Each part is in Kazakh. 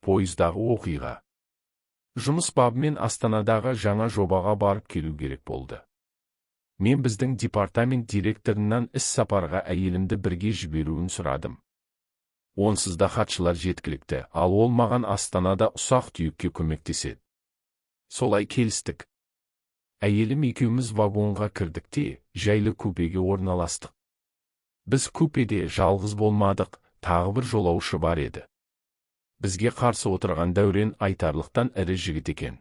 Пойыздағы оқиға. Жұмыс бабымен Астанадағы жаңа жобаға барып келу керек болды. Мен біздің департамент директорынан іс-сапарға әйелімді бірге жіберуін сұрадым. Онсыз да хатшылар жеткілікті, ал ол маған Астанада ұсақ-түйекке көмектеседі. Солай келістік. Әйелім екеуміз вагонға кірдік те, жайлы купеге орналастық. Біз купеде жалғыз болмадық, тағы бір жолаушы бар еді. Бізге қарсы отырған Дәурен айтарлықтан ірі жігіт екен.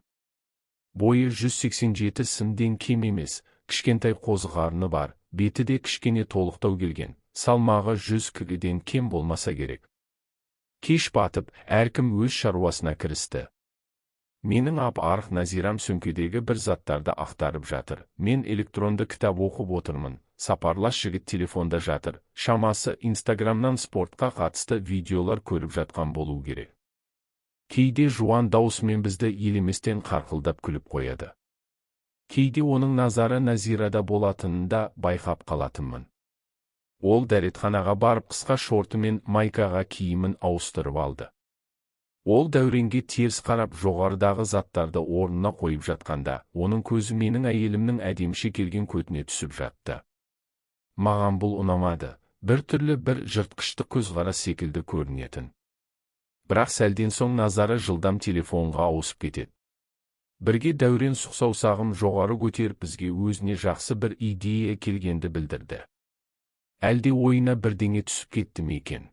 Бойы 187 сантиметрден кем емес, кішкентай қозғарыны бар, беті де кішкене толықтау келген, салмағы 100 кг-ден кем болмаса керек. Кеш батып, әркім өз шаруасына кірісті. Менің ап-арық Назирам сөмкедегі бір заттарды ақтарып жатыр. Мен электронды кітап оқып отырмын. Сапарлас жігіт телефонда жатыр. Шамасы Инстаграмнан спортқа қатысты видеолар көріп жатқан болу керек. Кейде жуан даусымен бізді елеместен қарқылдап күліп қояды. Кейде оның назары Назирада болатынын да байқап қалатынмын. Ол дәретханаға барып қысқа шорты мен майкаға киімін ауыстырып алды. Ол Дәуренге теріс қарап жоғарыдағы заттарды орнына қойып жатқанда, оның көзі менің әйелімнің әдеміше келген көтіне түсіп жатты. Маған бұл ұнамады, бір түрлі бір жыртқышты көзқарас секілді көрінетін. Бірақ сәлден соң назары жылдам телефонға ауысып кетеді. Бірге Дәурен сұқсаусағым жоғары көтеріп бізге өзіне жақсы бір идея келгенді білдірді. Әлде ойына бірдеңе түсіп кетті ме екен?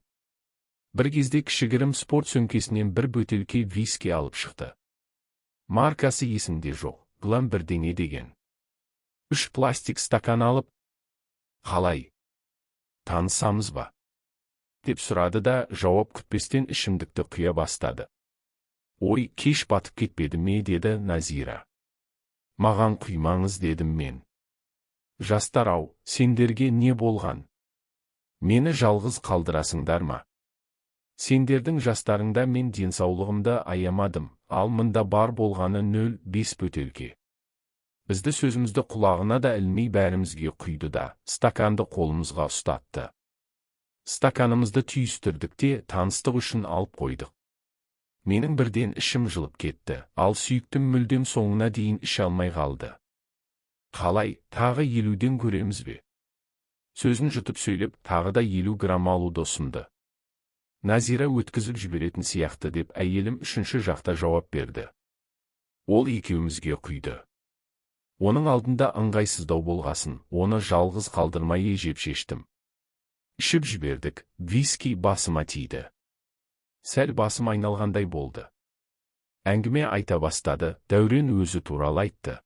Бір кезде кішігірім спорт сөмкесінен бір бөтелке виски алып шықты. Маркасы есімде жоқ, глам бірдеңе деген. 3 пластик стакан алып, «Қалай? Танысамыз ба?» деп сұрады да, жауап күтпестен ішімдікті құя бастады. «Ой, кеш батып кетпеді ме?» деді Назира. «Маған құймаңыз» дедім мен. «Жастар-ау, сендерге не болған? Мені жалғыз қалдырасыңдар ма? Сендердің жастарыңда мен денсаулығымды аямадым, ал мында бар болғаны 0,5 бөтелке. Бізді сөзімізді құлағына да ілмей бәрімізге құйды да, стаканды қолымызға ұстатты. Стаканымызды түйістірдік те, таныстық үшін алып қойдық. Менің бірден ішім жылып кетті, ал сүйіктім мүлдем соңына дейін іше алмай қалды. «Қалай, тағы 50-ден көреміз бе?» Сөзін жұтып сөйлеп, тағы да 50 грамм алуды ұсынды. Назира өткізіп жіберетін сияқты деп әйелім үшінші жақта жауап берді. Ол екеумізге құйды. Оның алдында ыңғайсыздау болғасын, оны жалғыз қалдырмай ежеп шештім. Ішіп жібердік, виски басыма тиді. Сәл басым айналғандай болды. Әңгіме айта бастады, Дәурен өзі туралы айтты.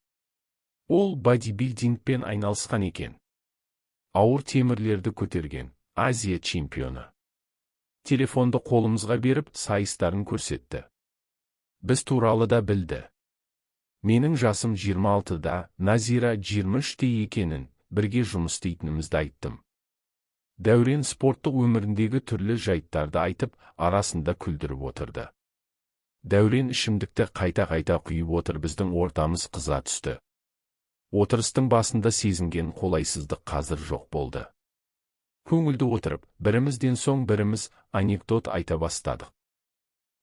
Ол бодибилдингпен айналысқан екен. Ауыр темірлерді көтерген, Азия чемпионы. Телефонды қолымызға беріп, сайыстарын көрсетті. Біз туралы да білді. Менің жасым 26-да, Назира 23-те екенін, бірге жұмыс істейтінімізді айттым. Дәурен спорттық өміріндегі түрлі жайттарды айтып, арасында күлдіріп отырды. Дәурен ішімдікті қайта-қайта құйып отыр, біздің ортамыз қыза түсті. Отырыстың басында сезінген қолайсыздық қазір жоқ болды. Көңілді отырып, бірімізден соң біріміз анекдот айта бастадық.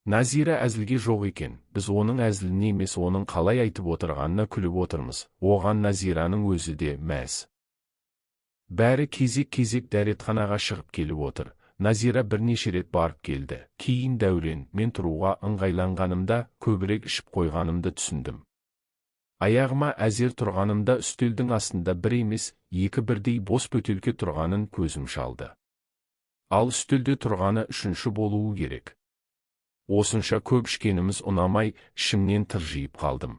Назира әзілге жоқ екен, біз оның әзіліне емес оның қалай айтып отырғанына күліп отырмыз, оған Назираның өзі де мәз. Бәрі кезек-кезек дәретханаға шығып келіп отыр. Назира бірнеше рет барып келді. Кейін Дәурен, мен тұруға ыңғайланғанымда көбірек ішіп қойғанымды түсіндім. Аяғыма әзер тұрғанымда үстелдің астында бір емес, екі бірдей бос бөтелке тұрғанын көзім шалды. Ал үстелде тұрғаны үшінші болуы керек. Осынша көп ішкеніміз ұнамай, ішімнен тыржиып қалдым.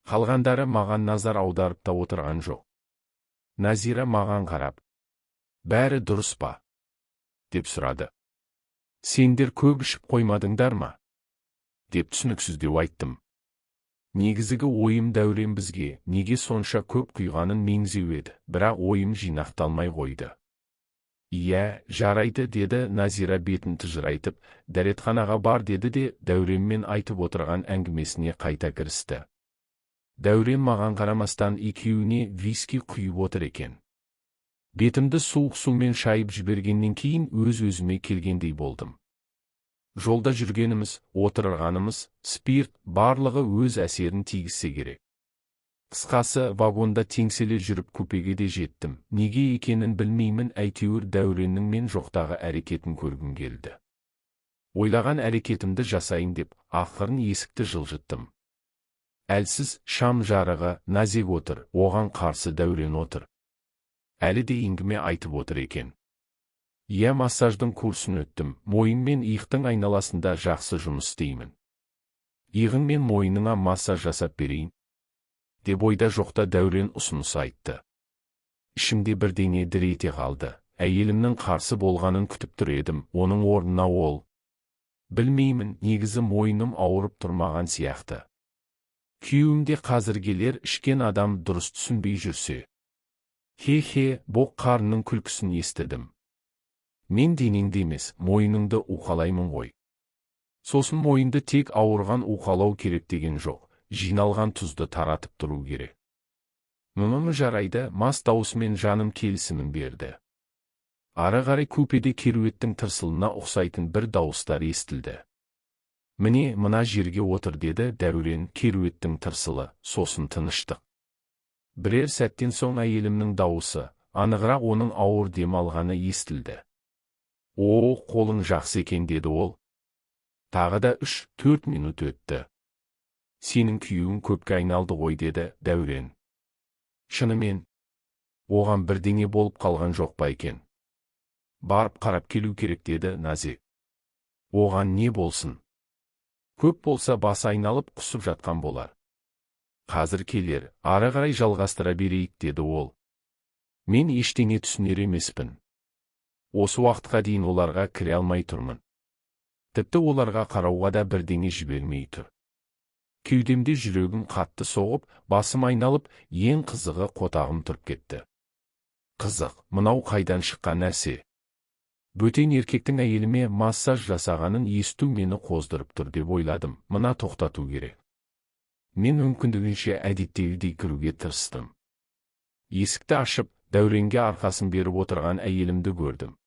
Қалғандары маған назар аударып та отырған жоқ. Назира маған қарап, «Бәрі дұрыс па?» деп сұрады. «Сендер көп ішіп қоймадыңдар ма?» деп түсініксіздеу айттым. Негізгі ойым Дәурен бізге неге сонша көп құйғанын меңзеу еді, бірақ ойым жинақталмай қойды. «Иә, жарайды» деді Назира бетін тыжырайтып, «Дәретханаға бар» деді де Дәуренмен айтып отырған әңгімесіне қайта кірісті. Дәурен маған қарамастан екеуіне виски құйып отыр екен. Бетімді суық сумен шайып жібергеннен кейін өз-өзіме келгендей болдым. Жолда жүргеніміз, отырғанымыз, спирт, барлығы өз әсерін тигізсе керек. Қысқасы, вагонда теңселе жүріп купеге де жеттім. Неге екенін білмеймін, әйтеуір Дәуреннің мен жоқтағы әрекетін көргім келді. Ойлаған әрекетімді жасайын деп, ақырын есікті жылжыттым. Әлсіз шам жарығы, Назик отыр, оған қарсы Дәурен отыр. Әлі де әңгіме айтып отыр екен. Иә, массаждың курсын өттім, мойын мен иықтың айналасында жақсы жұмыс істеймін. Иығың мен мойныңа массаж жасап берейін деп ойда жоқта Дәурен ұсыныс айтты. Ішімде бірдеңе дір ете қалды. Әйелімнің қарсы болғанын күтіп тұр едім, оның орнына ол. Білмеймін, негізі мойным ауырып тұрмаған сияқты. Күйеуімде қазір келер, ішкен адам дұрыс түсінбей жүрсе. Хе-хе, боқ қарынның күлкісін естідім. Мен денеңді емес, мойныңды уқалаймын ғой. Сосын мойынды тек ауырған уқалау керек деген жоқ. Жиналған тұзды таратып тұру керек. Жарайды, мас даусымен жаным келісімін берді. Ары қарай купеде керуеттің тырсылына ұқсайтын бір дауыстар естілді. Міне, мына жерге отыр деді Дәурен керуеттің тырсылы, сосын тыныштық. Бірер сәттен соң әйелімнің дауысы, анығырақ оның ауыр дем алғаны естілді. О, қолың жақсы екен деді ол. Тағы да 3-4 минут өтті. Сенің күйеуің көпке айналды ғой деді Дәурен. Шынымен, оған бірдеңе болып қалған жоқ па екен? Барып қарап келу керек деді Назик. Оған не болсын? Көп болса басы айналып құсып жатқан болар. Қазір келер, ары қарай жалғастыра берейік деді ол. Мен ештеңе түсінер емеспін. Осы уақытқа дейін оларға кіре алмай тұрмын. Тіпті оларға қарауға да бірдеңе жібермей тұр. Кеудемде жүрегім қатты соғып, басым айналып, ең қызығы қотағым тұрып кетті. Қызық, мынау қайдан шыққан нәрсе? Бөтен еркектің әйеліме массаж жасағанын есту мені қоздырып тұр деп ойладым, мына тоқтату керек. Мен мүмкіндігінше әдеттегідей кіруге тырыстым. Есікті ашып, Дәуренге арқасын беріп отырған әйелімді көрдім.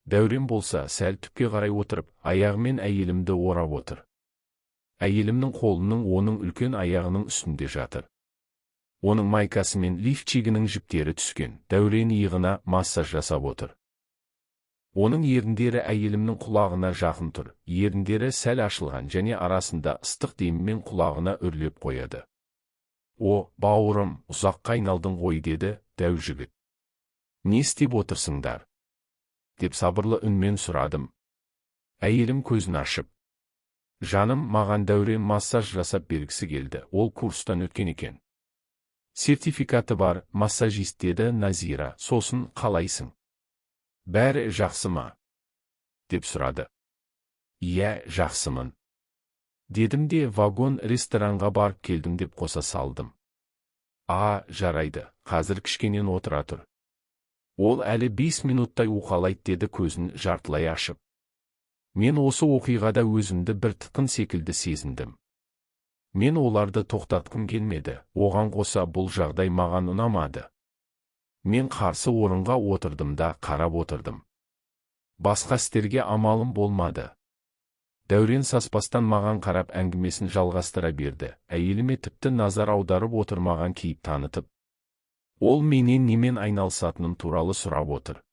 Дәурен болса, сәл түпке қарай отырып, аяғымен әйелімді орап отыр. Әйелімнің қолының оның үлкен аяғының үстінде жатыр. Оның майкасы мен лифчигінің жіптері түскен. Дәурен иығына массаж жасап отыр. Оның еріндері әйелімнің құлағына жақын тұр. Еріндері сәл ашылған және арасында ыстық деммен құлағына үрлеп қояды. О, бауырым, ұзаққа айналдың ғой деді дәу жігіт. Не істеп отырсыңдар? Деп сабырлы үнмен сұрадым. Әйелім көзін ашып. Жаным, маған Дәурен массаж жасап бергісі келді, ол курстан өткен екен. Сертификаты бар, массажист деді Назира, сосын қалайсың? Бәрі жақсы ма? Деп сұрады. Иә, жақсымын. Дедім де вагон ресторанға барып келдім деп қоса салдым. Жарайды, қазір кішкенен отыра тұр. Ол әлі 5 минуттай уқалайды деді көзін жартылай ашып. Мен осы оқиғада өзімді бір тықын секілді сезіндім. Мен оларды тоқтатқым келмеді, оған қоса бұл жағдай маған ұнамады. Мен қарсы орынға отырдым да қарап отырдым. Басқа істерге амалым болмады. Дәурен саспастан маған қарап әңгімесін жалғастыра берді, әйеліме тіпті назар аударып отырмаған кейіп танытып. Ол менен немен айналысатыным туралы сұрап отыр.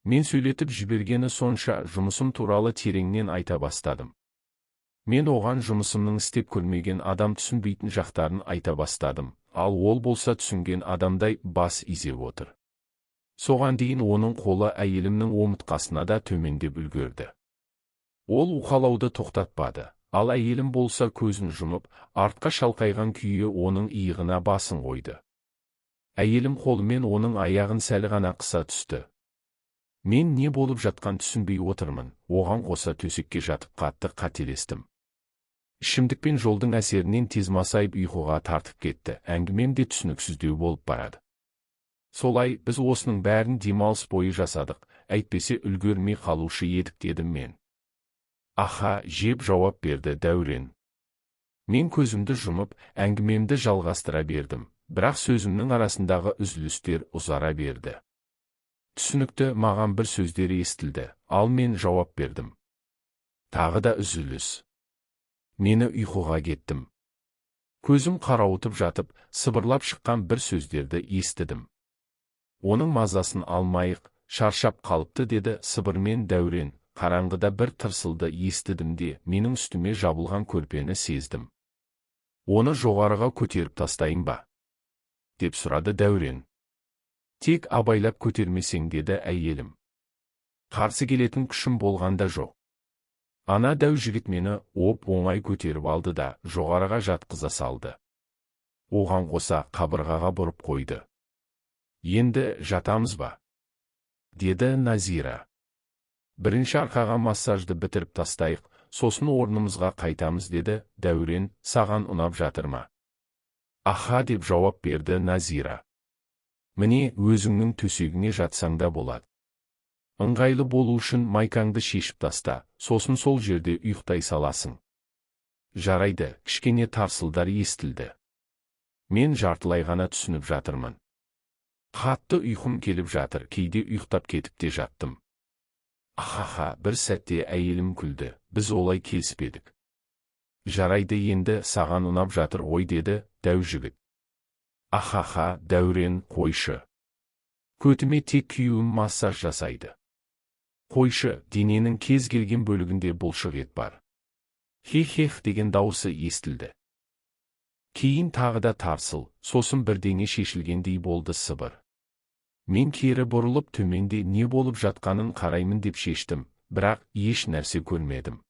Мен сөйлетіп жібергені сонша жұмысым туралы тереңнен айта бастадым. Мен оған жұмысымның істеп көрмеген адам түсінбейтін жақтарын айта бастадым, ал ол болса түсінген адамдай бас изеп отыр. Соған дейін оның қолы әйелімнің омыртқасына да төмендеп үлгерді. Ол уқалауды тоқтатпады, ал әйелім болса көзін жұмып, артқа шалқайған күйі оның иығына басын қойды. Әйелім қолымен оның аяғын сәл ғана қыса түсті. Мен не болып жатқан түсінбей отырмын, оған қоса төсекке жатып қатты қателестім. Ішімдікпен жолдың әсерінен тез масайып ұйқыға тартып кетті, әңгімем де түсініксіздеу болып барады. Солай, біз осының бәрін демалыс бойы жасадық, әйтпесе үлгермей қалушы едік дедім мен. Аха, жеп жауап берді Дәурен. Мен көзімді жұмып, әңгімемді жалғастыра бердім, бірақ сөзімнің арасындағы үзілістер ұзара берді. Түсінікті маған бір сөздері естілді, ал мен жауап бердім. Тағы да үзіліс. Мені ұйқыға кеттім. Көзім қарауытып жатып, сыбырлап шыққан бір сөздерді естідім. Оның мазасын алмайық, шаршап қалыпты деді сыбырмен Дәурен. Қараңғыда бір тырсылды естідім де, менің үстіме жабылған көрпені сездім. Оны жоғарыға көтеріп тастайын ба? Деп сұрады Дәурен. Тек абайлап көтермесең деді әйелім. Қарсы келетін күшім болғанда жоқ. Ана дәу жігіт мені оп-оңай көтеріп алды да, жоғарыға жатқыза салды. Оған қоса қабырғаға бұрып қойды. Енді жатамыз ба? Деді Назира. Бірінші арқаға массажды бітіріп тастайық, сосын орнымызға қайтамыз деді Дәурен. Саған ұнап жатыр ма? Аха деп жауап берді Назира. Міне өзіңнің төсегіңе жатсаң да болады. Ыңғайлы болу үшін майкаңды шешіп таста, сосын сол жерде ұйықтай саласың. Жарайды, кішкене тарсылдар естілді. Мен жартылай ғана түсініп жатырмын. Қатты ұйқым келіп жатыр, кейде ұйықтап кетіп те жаттым. Ахаха, бір сәтте әйелім күлді, біз олай келіспедік. Жарайды, енді саған ұнап жатыр ой деді дәу жігіт. Ахаха, Дәурен, қойшы. Көтіме тек күйеуім массаж жасайды. Қойшы, дененің кез келген бөлігінде бұлшық ет бар. Хех деген дауысы естілді. Кейін тағы да тарсыл, сосын бірдеңе шешілгендей болды сыбыр. Мен кері бұрылып төменде не болып жатқанын қараймын деп шештім, бірақ еш нәрсе көрмедім.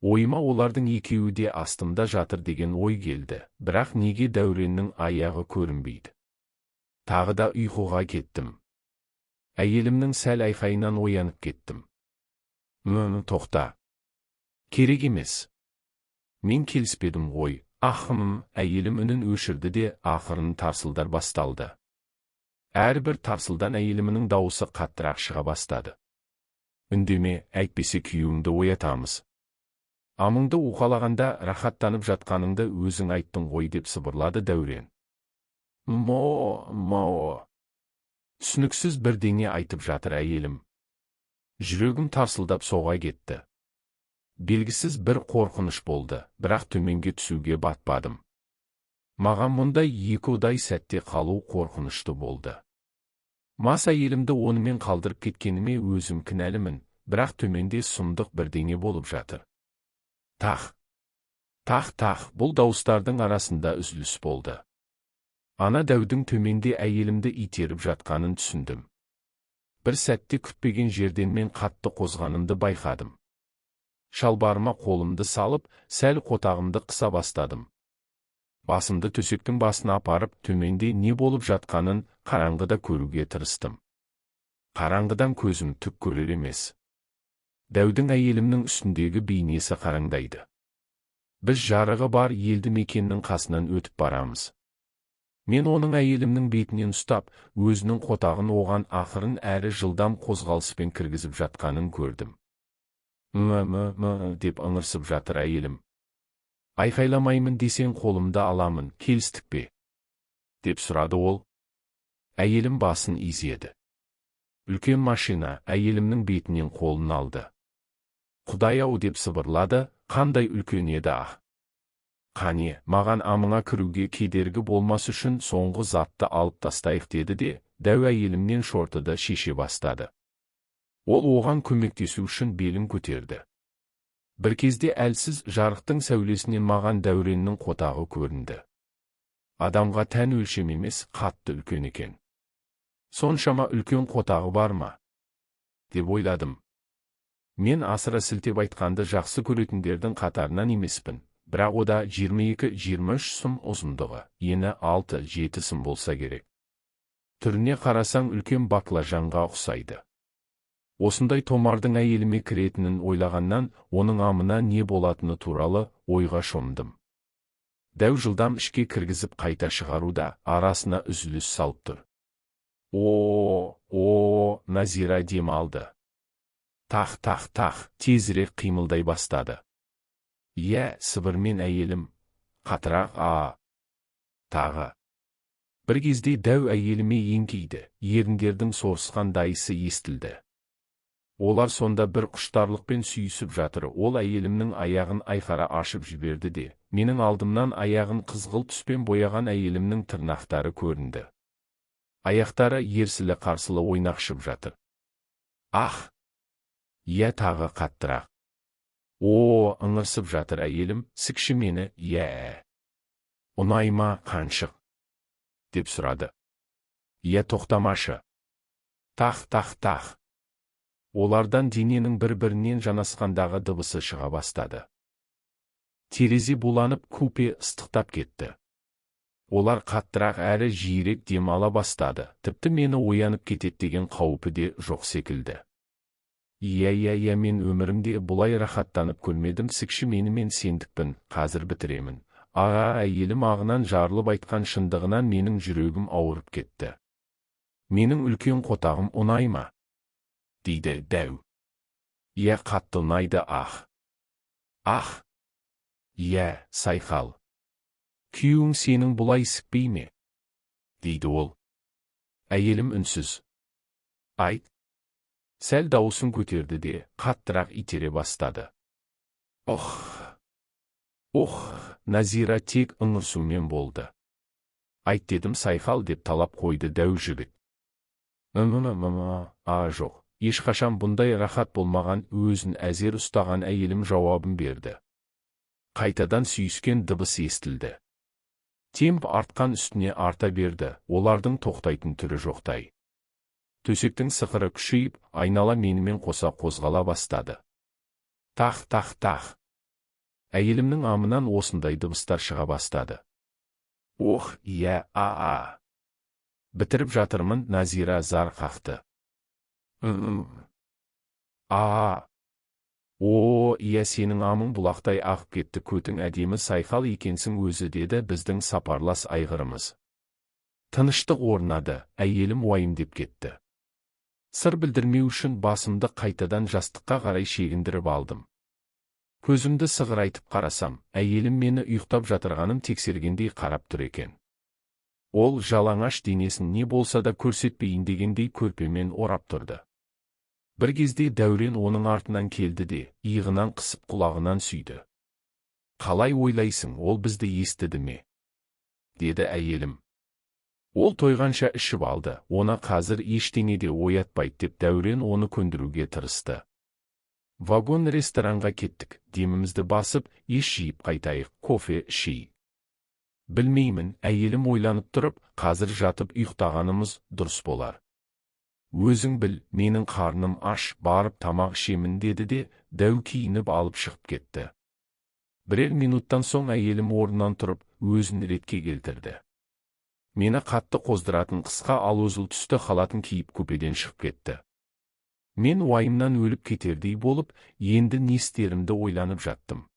Ойыма олардың екеуі де астымда жатыр деген ой келді, бірақ неге Дәуреннің аяғы көрінбейді? Тағы да ұйқыға кеттім. Әйелімнің сәл айқайынан оянып кеттім. Тоқта. Керек емес. Мен келіспедім ғой. Әйелім үнін өшірді де, ақырын тарсылдар басталды. Әрбір тарсылдан әйелімнің дауысы қаттырақ шыға бастады. Үндеме, әйтпесе күйеуіңді оятамыз. Амыңды уқалағанда рахаттанып жатқаныңды өзің айттың ғой деп сыбырлады Дәурен. Түсініксіз бірдеңе айтып жатыр әйелім. Жүрегім тарсылдап соға кетті. Белгісіз бір қорқыныш болды, бірақ төменге түсуге батпадым. Маған мұндай екіұдай сәтте қалу қорқынышты болды. Мас әйелімді онымен қалдырып кеткеніме өзім кінәлімін, бірақ төменде сұмдық бірдеңе болып жатыр. Тах, бұл дауыстардың арасында үзіліс болды. Ана дәудің төменде әйелімді итеріп жатқанын түсіндім. Бір сәтте күтпеген жерден мен қатты қозғанымды байқадым. Шалбарыма қолымды салып, сәл қотағымды қыса бастадым. Басымды төсектің басына апарып, төменде не болып жатқанын қараңғыда көруге тырыстым. Қараңғыдан көзім түк көрер емес. Дәудің әйелімнің үстіндегі бейнесі қараңдайды. Біз жарығы бар елді мекеннің қасынан өтіп барамыз. Мен оның әйелімнің бетінен ұстап, өзінің қотағын оған ақырын әрі жылдам қозғалыспен кіргізіп жатқанын көрдім. Деп ыңырсып жатыр әйелім. Айқайламаймын десең қолымды аламын, келістік пе? Деп сұрады ол. Әйелім басын изеді. Үлкен машина әйелімнің бетінен қолын алды. Құдай-ау деп сыбырлады, қандай үлкен еді ах. Қане, маған амыңа кіруге кедергі болмас үшін соңғы затты алып тастайық деді де, дәу әйелімнен шортыды шеше бастады. Ол оған көмектесу үшін белін көтерді. Бір кезде әлсіз жарықтың сәулесінен маған Дәуреннің қотағы көрінді. Адамға тән өлшем емес, қатты үлкен екен. Соншама үлкен қотағы бар ма? Деп ойладым. Мен асыра сілтеп айтқанды жақсы көретіндердің қатарынан емеспін, бірақ ода 22-23 сым ұзындығы, ені 6-7 сым болса керек. Түріне қарасаң үлкен баклажанға ұқсайды. Осындай томардың әйеліме кіретінін ойлағаннан, оның амына не болатыны туралы ойға шомдым. Дәу жылдам ішке кіргізіп қайта шығаруда арасына үзіліс салып тұр. Назира дем алды. Тах, тезірек қимылдай бастады. Сыбырмен әйелім, қатырақ, тағы. Бір кезде дәу әйеліме еңкейді, еріндердің сорысқан дайысы естілді. Олар сонда бір құштарлықпен сүйісіп жатыр. Ол әйелімнің аяғын айқара ашып жіберді де, менің алдымнан аяғын қызғылт түспен бояған әйелімнің тырнақтары көрінді. Аяқтары ерсілі-қарсылы ойнақшып жатыр. Ах! Иә, тағы қаттырақ. О, ыңырсып жатыр әйелім, сікші мені, иә. Ұнай ма, қаншық? Деп сұрады. Иә, тоқтамашы. Тах. Олардан дененің бір-бірінен жанасқандағы дыбысы шыға бастады. Терезе буланып, купе ыстықтап кетті. Олар қаттырақ әрі жиірек дем ала бастады. Тіпті мені оянып кетет деген қаупі де жоқ секілді. Иә, мен өмірімде бұлай рахаттанып көрмедім. Сікші мен сендікпін, қазір бітіремін. Әйелім ағынан жарылып айтқан шындығынан менің жүрегім ауырып кетті. Менің үлкен қотағым ұнай ма? Дейді дәу. Иә, қатты ұнайды, ах. Иә, Сайқал. Күйеуің сенің бұлай сікпей ме? Дейді ол. Әйелім үнсіз. Айт. Сәл дауысын көтерді де, қаттырақ итере бастады. Назира тек ыңырсумен болды. Айт дедім, Сайқал, деп талап қойды дәу жігіт. Жоқ, ешқашан бұндай рахат болмаған. Өзін әзер ұстаған әйелім жауабын берді. Қайтадан сүйіскен дыбыс естілді. Темп артқан үстіне арта берді. Олардың тоқтайтын түрі жоқтай. Төсектің сықыры күшейіп, айнала менімен қоса қозғала бастады. Тах. Әйелімнің амынан осындай дыбыстар шыға бастады. Иә, Бітіріп жатырмын. Назира зар қақты. Иә, сенің амың бұлақтай ағып кетті. Көтің әдемі, Сайқал екенсің өзі, деді біздің сапарлас айғырымыз. Тыныштық орнады. Әйелім уайымдеп кетті. Сыр білдірмеу үшін басымды қайтадан жастыққа қарай шегіндіріп алдым. Көзімді сығырайтып қарасам, әйелім мені ұйықтап жатырғаным тексергендей қарап тұр екен. Ол жалаңаш денесін не болса да көрсетпейін дегендей көрпемен орап тұрды. Бір кезде Дәурен оның артынан келді де, иығынан қысып құлағынан сүйді. Қалай ойлайсың, ол бізді естіді ме? Деді әйелім. Ол тойғанша ішіп алды, оны қазір ештеңе де оятпайды, деп Дәурен оны көндіруге тырысты. Вагон ресторанға кеттік, демімізді басып, еш жиып қайтайық, кофе ішейік. Білмеймін, әйелім ойланып тұрып, қазір жатып ұйықтағанымыз дұрыс болар. Өзің біл, менің қарным аш, барып тамақ ішемін, деді де, дәу киініп алып шығып кетті. Бірер минуттан соң әйелім орнынан тұрып, өзін ретке келтірді. Мені қатты қоздыратын қысқа алузыл түсті халатын киіп купеден шығып кетті. Мен уайымнан өліп кетердей болып, енді не істерімді ойланып жаттым.